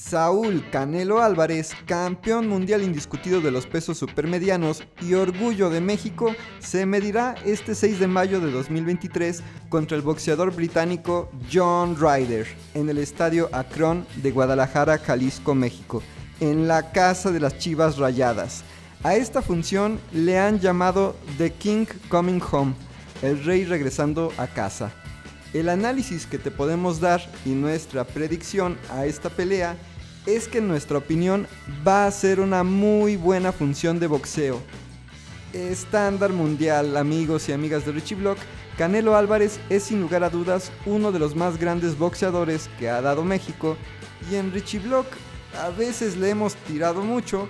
Saúl Canelo Álvarez, campeón mundial indiscutido de los pesos supermedianos y orgullo de México, se medirá este 6 de mayo de 2023 contra el boxeador británico John Ryder en el Estadio Akron de Guadalajara, Jalisco, México, en la Casa de las Chivas Rayadas. A esta función le han llamado The King Coming Home, el rey regresando a casa. El análisis que te podemos dar y nuestra predicción a esta pelea es que en nuestra opinión va a ser una muy buena función de boxeo. Estándar mundial, amigos y amigas de Richie Block, Canelo Álvarez es sin lugar a dudas uno de los más grandes boxeadores que ha dado México, y en Richie Block a veces le hemos tirado mucho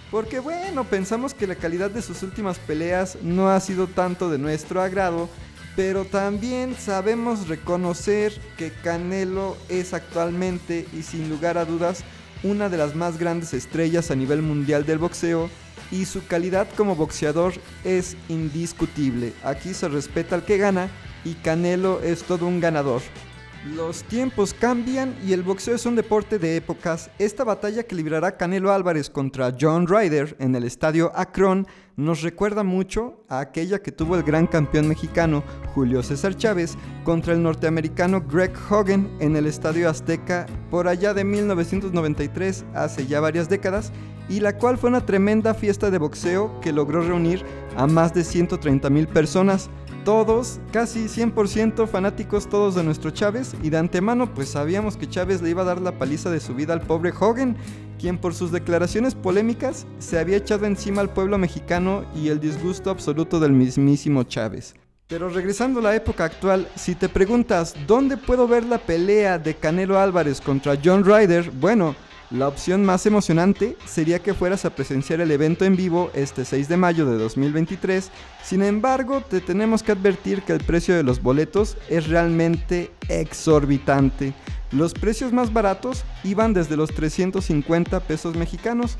porque bueno, pensamos que la calidad de sus últimas peleas no ha sido tanto de nuestro agrado, pero también sabemos reconocer que Canelo es actualmente y sin lugar a dudas una de las más grandes estrellas a nivel mundial del boxeo, y su calidad como boxeador es indiscutible. Aquí se respeta al que gana y Canelo es todo un ganador. Los tiempos cambian y el boxeo es un deporte de épocas. Esta batalla que librará Canelo Álvarez contra John Ryder en el Estadio Akron nos recuerda mucho a aquella que tuvo el gran campeón mexicano Julio César Chávez contra el norteamericano Greg Hogan en el Estadio Azteca por allá de 1993, hace ya varias décadas, y la cual fue una tremenda fiesta de boxeo que logró reunir a más de 130,000 personas. Todos, casi 100% fanáticos todos de nuestro Chávez, y de antemano pues sabíamos que Chávez le iba a dar la paliza de su vida al pobre Hogan, quien por sus declaraciones polémicas se había echado encima al pueblo mexicano y el disgusto absoluto del mismísimo Chávez. Pero regresando a la época actual, si te preguntas ¿dónde puedo ver la pelea de Canelo Álvarez contra John Ryder? Bueno, la opción más emocionante sería que fueras a presenciar el evento en vivo este 6 de mayo de 2023. Sin embargo, te tenemos que advertir que el precio de los boletos es realmente exorbitante. Los precios más baratos iban desde los 350 pesos mexicanos.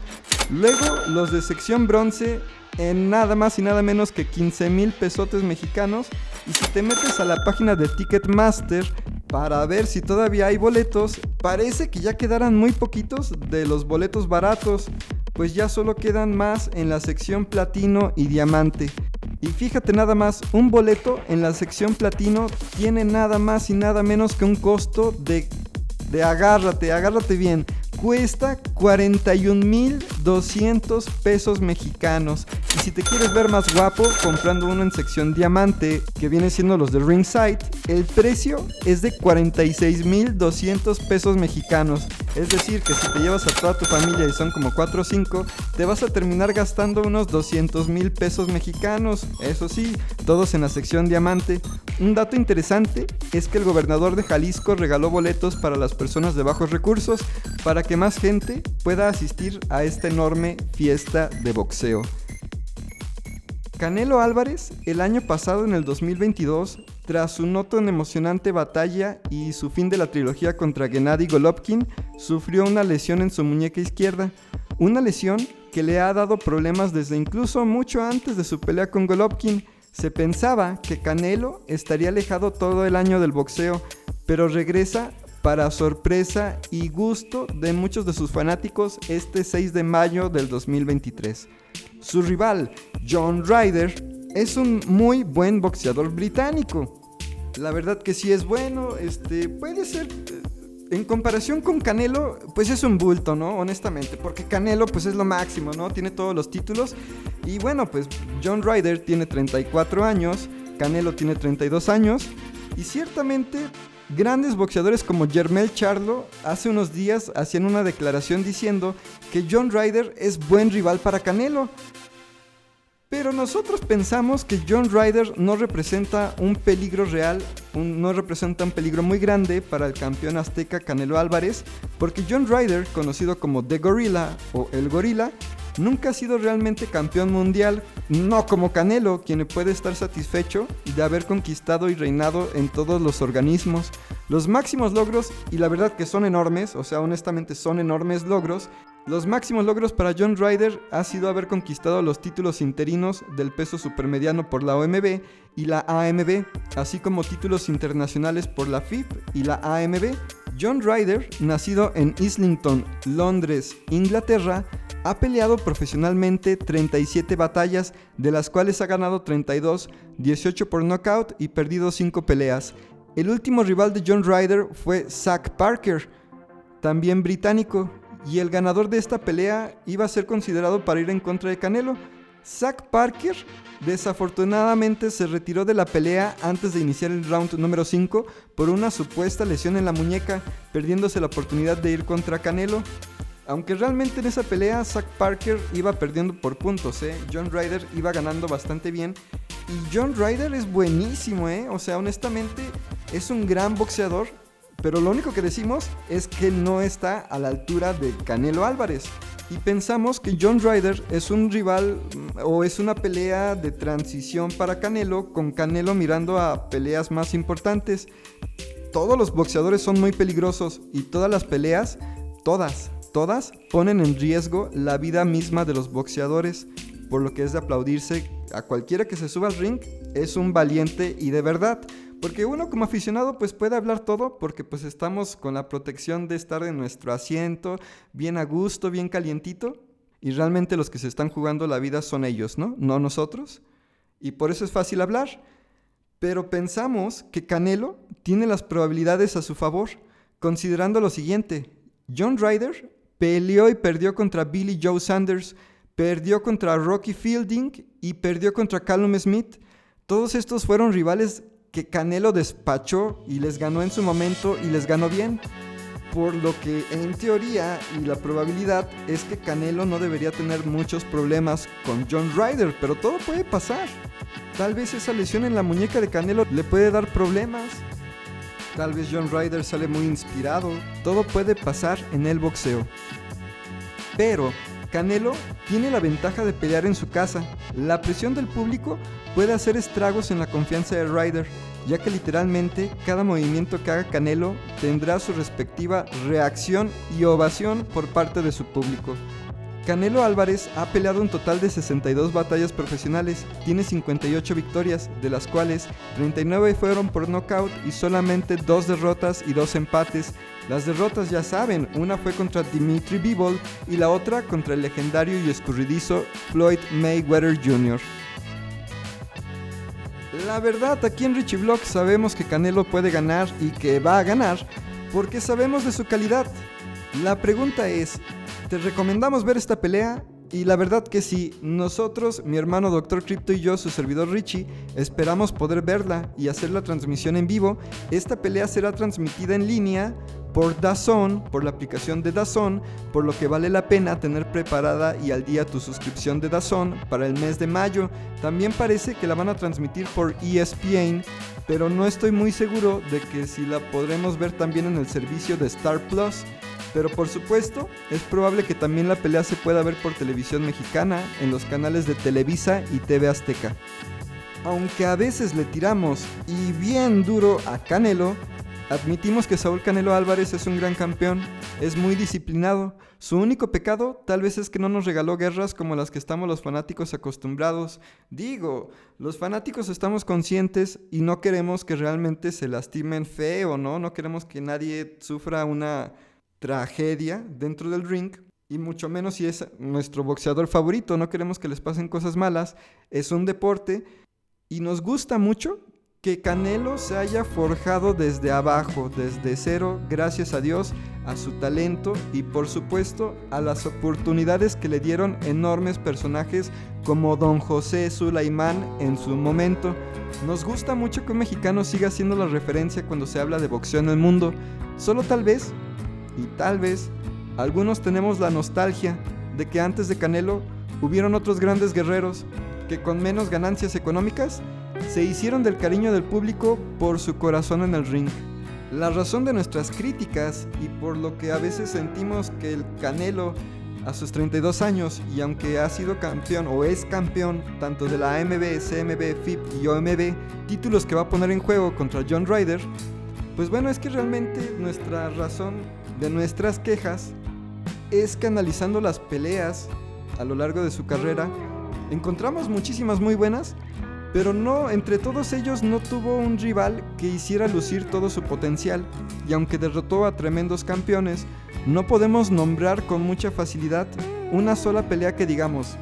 Luego, los de sección bronce en nada más y nada menos que 15,000 pesotes mexicanos. Y si te metes a la página de Ticketmaster para ver si todavía hay boletos, parece que ya quedaran muy poquitos de los boletos baratos, pues ya solo quedan más en la sección platino y diamante. Y fíjate nada más, un boleto en la sección platino tiene nada más y nada menos que un costo de agárrate bien, cuesta 41,200 pesos mexicanos. Y si te quieres ver más guapo comprando uno en sección diamante, que viene siendo los de Ringside, el precio es de 46,200 pesos mexicanos. Es decir, que si te llevas a toda tu familia y son como 4 o 5, te vas a terminar gastando unos 200,000 pesos mexicanos. Eso sí, todos en la sección diamante. Un dato interesante es que el gobernador de Jalisco regaló boletos para las personas de bajos recursos para que más gente pueda asistir a esta enorme fiesta de boxeo. Canelo Álvarez, el año pasado en el 2022, tras su no tan emocionante batalla y su fin de la trilogía contra Gennady Golovkin, sufrió una lesión en su muñeca izquierda, una lesión que le ha dado problemas desde incluso mucho antes de su pelea con Golovkin. Se pensaba que Canelo estaría alejado todo el año del boxeo, pero regresa para sorpresa y gusto de muchos de sus fanáticos este 6 de mayo del 2023. Su rival, John Ryder, es un muy buen boxeador británico. La verdad que sí es bueno, puede ser, en comparación con Canelo, pues es un bulto, ¿no? Honestamente, porque Canelo pues es lo máximo, ¿no? Tiene todos los títulos. Y bueno, pues John Ryder tiene 34 años, Canelo tiene 32 años, y ciertamente grandes boxeadores como Jermell Charlo hace unos días hacían una declaración diciendo que John Ryder es buen rival para Canelo. Pero nosotros pensamos que John Ryder no representa un peligro real, no representa un peligro muy grande para el campeón azteca Canelo Álvarez, porque John Ryder, conocido como The Gorilla o El Gorila, nunca ha sido realmente campeón mundial, no como Canelo, quien puede estar satisfecho de haber conquistado y reinado en todos los organismos. Los máximos logros, y la verdad que son enormes, o sea, honestamente son enormes logros, los máximos logros para John Ryder ha sido haber conquistado los títulos interinos del peso supermediano por la OMB y la AMB, así como títulos internacionales por la FIB y la AMB. John Ryder, nacido en Islington, Londres, Inglaterra, ha peleado profesionalmente 37 batallas, de las cuales ha ganado 32, 18 por nocaut y perdido 5 peleas. El último rival de John Ryder fue Zach Parker, también británico, y el ganador de esta pelea iba a ser considerado para ir en contra de Canelo. Zach Parker desafortunadamente se retiró de la pelea antes de iniciar el round número 5 por una supuesta lesión en la muñeca, perdiéndose la oportunidad de ir contra Canelo. Aunque realmente en esa pelea Zach Parker iba perdiendo por puntos, John Ryder iba ganando bastante bien. Y John Ryder es buenísimo, o sea, honestamente es un gran boxeador. Pero lo único que decimos es que no está a la altura de Canelo Álvarez. Y pensamos que John Ryder es un rival o es una pelea de transición para Canelo, con Canelo mirando a peleas más importantes. Todos los boxeadores son muy peligrosos y todas las peleas, todas ponen en riesgo la vida misma de los boxeadores, por lo que es de aplaudirse a cualquiera que se suba al ring, es un valiente y de verdad. Porque uno como aficionado pues puede hablar todo porque pues estamos con la protección de estar en nuestro asiento, bien a gusto, bien calientito. Y realmente los que se están jugando la vida son ellos, ¿no? No nosotros. Y por eso es fácil hablar. Pero pensamos que Canelo tiene las probabilidades a su favor, considerando lo siguiente. John Ryder peleó y perdió contra Billy Joe Saunders, perdió contra Rocky Fielding y perdió contra Callum Smith. Todos estos fueron rivales que Canelo despachó y les ganó en su momento y les ganó bien. Por lo que en teoría y la probabilidad es que Canelo no debería tener muchos problemas con John Ryder, pero todo puede pasar. Tal vez esa lesión en la muñeca de Canelo le puede dar problemas. Tal vez John Ryder sale muy inspirado. Todo puede pasar en el boxeo. Pero Canelo tiene la ventaja de pelear en su casa. La presión del público puede hacer estragos en la confianza de Ryder, ya que literalmente cada movimiento que haga Canelo tendrá su respectiva reacción y ovación por parte de su público. Canelo Álvarez ha peleado un total de 62 batallas profesionales, tiene 58 victorias, de las cuales 39 fueron por nocaut y solamente 2 derrotas y 2 empates. Las derrotas ya saben, una fue contra Dimitri Bivol y la otra contra el legendario y escurridizo Floyd Mayweather Jr. La verdad, aquí en Richie Vlog sabemos que Canelo puede ganar y que va a ganar porque sabemos de su calidad. La pregunta es, ¿te recomendamos ver esta pelea? Y la verdad que sí, nosotros, mi hermano Dr. Crypto y yo, su servidor Richie, esperamos poder verla y hacer la transmisión en vivo. Esta pelea será transmitida en línea por DAZN, por la aplicación de DAZN, por lo que vale la pena tener preparada y al día tu suscripción de DAZN para el mes de mayo. También parece que la van a transmitir por ESPN, pero no estoy muy seguro de que si la podremos ver también en el servicio de Star Plus. Pero por supuesto, es probable que también la pelea se pueda ver por televisión mexicana, en los canales de Televisa y TV Azteca. Aunque a veces le tiramos y bien duro a Canelo, admitimos que Saúl Canelo Álvarez es un gran campeón, es muy disciplinado. Su único pecado tal vez es que no nos regaló guerras como las que estamos los fanáticos acostumbrados. Digo, los fanáticos estamos conscientes y no queremos que realmente se lastimen feo, ¿no? No queremos que nadie sufra una tragedia dentro del ring, y mucho menos si es nuestro boxeador favorito. No queremos que les pasen cosas malas. Es un deporte y nos gusta mucho que Canelo se haya forjado desde abajo, desde cero, gracias a Dios, a su talento y por supuesto a las oportunidades que le dieron enormes personajes como Don José Sulaimán en su momento. Nos gusta mucho que un mexicano siga siendo la referencia cuando se habla de boxeo en el mundo. Solo tal vez, y tal vez, algunos tenemos la nostalgia de que antes de Canelo hubieron otros grandes guerreros que con menos ganancias económicas se hicieron del cariño del público por su corazón en el ring. La razón de nuestras críticas y por lo que a veces sentimos que el Canelo a sus 32 años, y aunque ha sido campeón o es campeón tanto de la AMB, CMB, FIP y OMB, títulos que va a poner en juego contra John Ryder, pues bueno, es que realmente nuestra razón de nuestras quejas es que analizando las peleas a lo largo de su carrera encontramos muchísimas muy buenas, Pero no, entre todos ellos no tuvo un rival que hiciera lucir todo su potencial, y aunque derrotó a tremendos campeones, no podemos nombrar con mucha facilidad una sola pelea que digamos: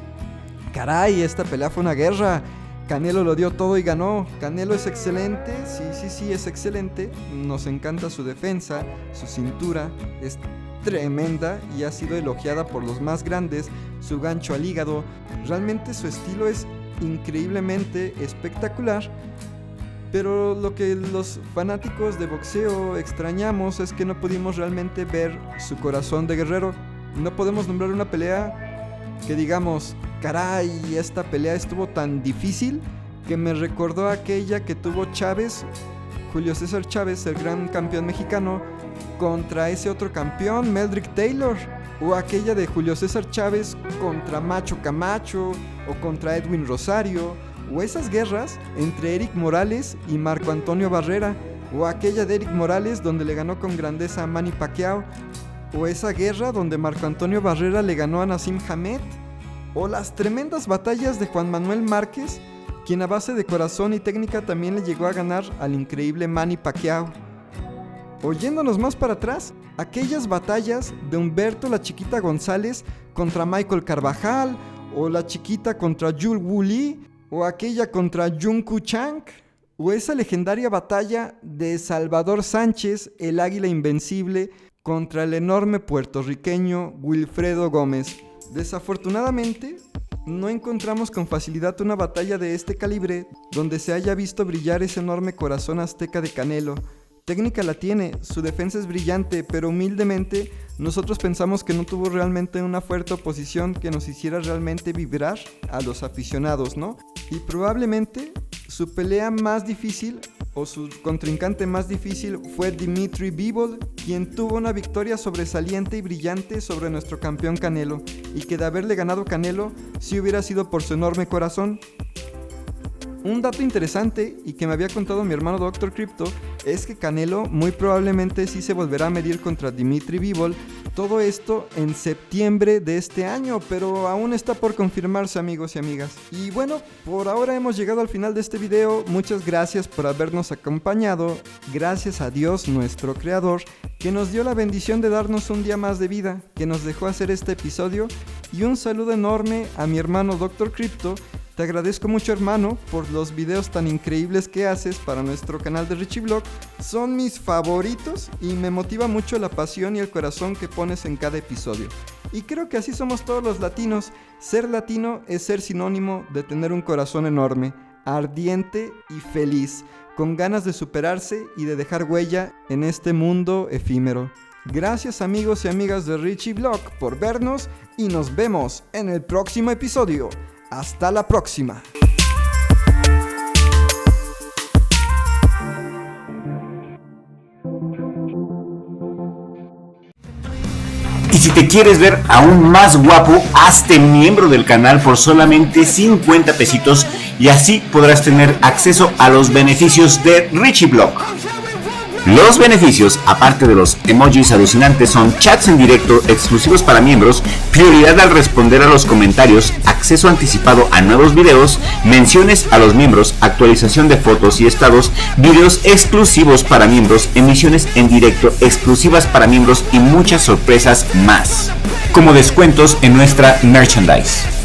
caray, esta pelea fue una guerra, Canelo lo dio todo y ganó. Canelo es excelente, sí, es excelente, nos encanta su defensa, su cintura es tremenda y ha sido elogiada por los más grandes, su gancho al hígado, realmente su estilo es increíblemente espectacular. Pero lo que los fanáticos de boxeo extrañamos es que no pudimos realmente ver su corazón de guerrero. No podemos nombrar una pelea que digamos: caray, esta pelea estuvo tan difícil que me recordó a aquella que tuvo Chávez, Julio César Chávez, el gran campeón mexicano, contra ese otro campeón, Meldrick Taylor, o aquella de Julio César Chávez contra Macho Camacho o contra Edwin Rosario, o esas guerras entre Eric Morales y Marco Antonio Barrera, o aquella de Eric Morales donde le ganó con grandeza a Manny Pacquiao, o esa guerra donde Marco Antonio Barrera le ganó a Nassim Hamed, o las tremendas batallas de Juan Manuel Márquez, quien a base de corazón y técnica también le llegó a ganar al increíble Manny Pacquiao. Oyéndonos más para atrás, aquellas batallas de Humberto la Chiquita González contra Michael Carvajal, o la Chiquita contra Yul Woolley, o aquella contra Jung Koo Chang, o esa legendaria batalla de Salvador Sánchez, el Águila Invencible, contra el enorme puertorriqueño Wilfredo Gómez. Desafortunadamente, no encontramos con facilidad una batalla de este calibre donde se haya visto brillar ese enorme corazón azteca de Canelo. Técnica la tiene, su defensa es brillante, pero humildemente nosotros pensamos que no tuvo realmente una fuerte oposición que nos hiciera realmente vibrar a los aficionados, ¿no? Y probablemente su pelea más difícil o su contrincante más difícil fue Dimitri Bivol, quien tuvo una victoria sobresaliente y brillante sobre nuestro campeón Canelo, y que de haberle ganado Canelo sí hubiera sido por su enorme corazón. Un dato interesante y que me había contado mi hermano Dr. Crypto es que Canelo muy probablemente sí se volverá a medir contra Dimitri Bivol, todo esto en septiembre de este año, pero aún está por confirmarse, amigos y amigas. Y bueno, por ahora hemos llegado al final de este video. Muchas gracias por habernos acompañado, gracias a Dios nuestro creador, que nos dio la bendición de darnos un día más de vida, que nos dejó hacer este episodio, y un saludo enorme a mi hermano Dr. Crypto. Te agradezco mucho, hermano, por los videos tan increíbles que haces para nuestro canal de Richie Vlog. Son mis favoritos y me motiva mucho la pasión y el corazón que pones en cada episodio. Y creo que así somos todos los latinos. Ser latino es ser sinónimo de tener un corazón enorme, ardiente y feliz, con ganas de superarse y de dejar huella en este mundo efímero. Gracias, amigos y amigas de Richie Vlog, por vernos, y nos vemos en el próximo episodio. Hasta la próxima. Y si te quieres ver aún más guapo, hazte miembro del canal por solamente 50 pesitos y así podrás tener acceso a los beneficios de Richie Vlog. Los beneficios, aparte de los emojis alucinantes, son chats en directo exclusivos para miembros, prioridad al responder a los comentarios, acceso anticipado a nuevos videos, menciones a los miembros, actualización de fotos y estados, videos exclusivos para miembros, emisiones en directo exclusivas para miembros y muchas sorpresas más, como descuentos en nuestra merchandise.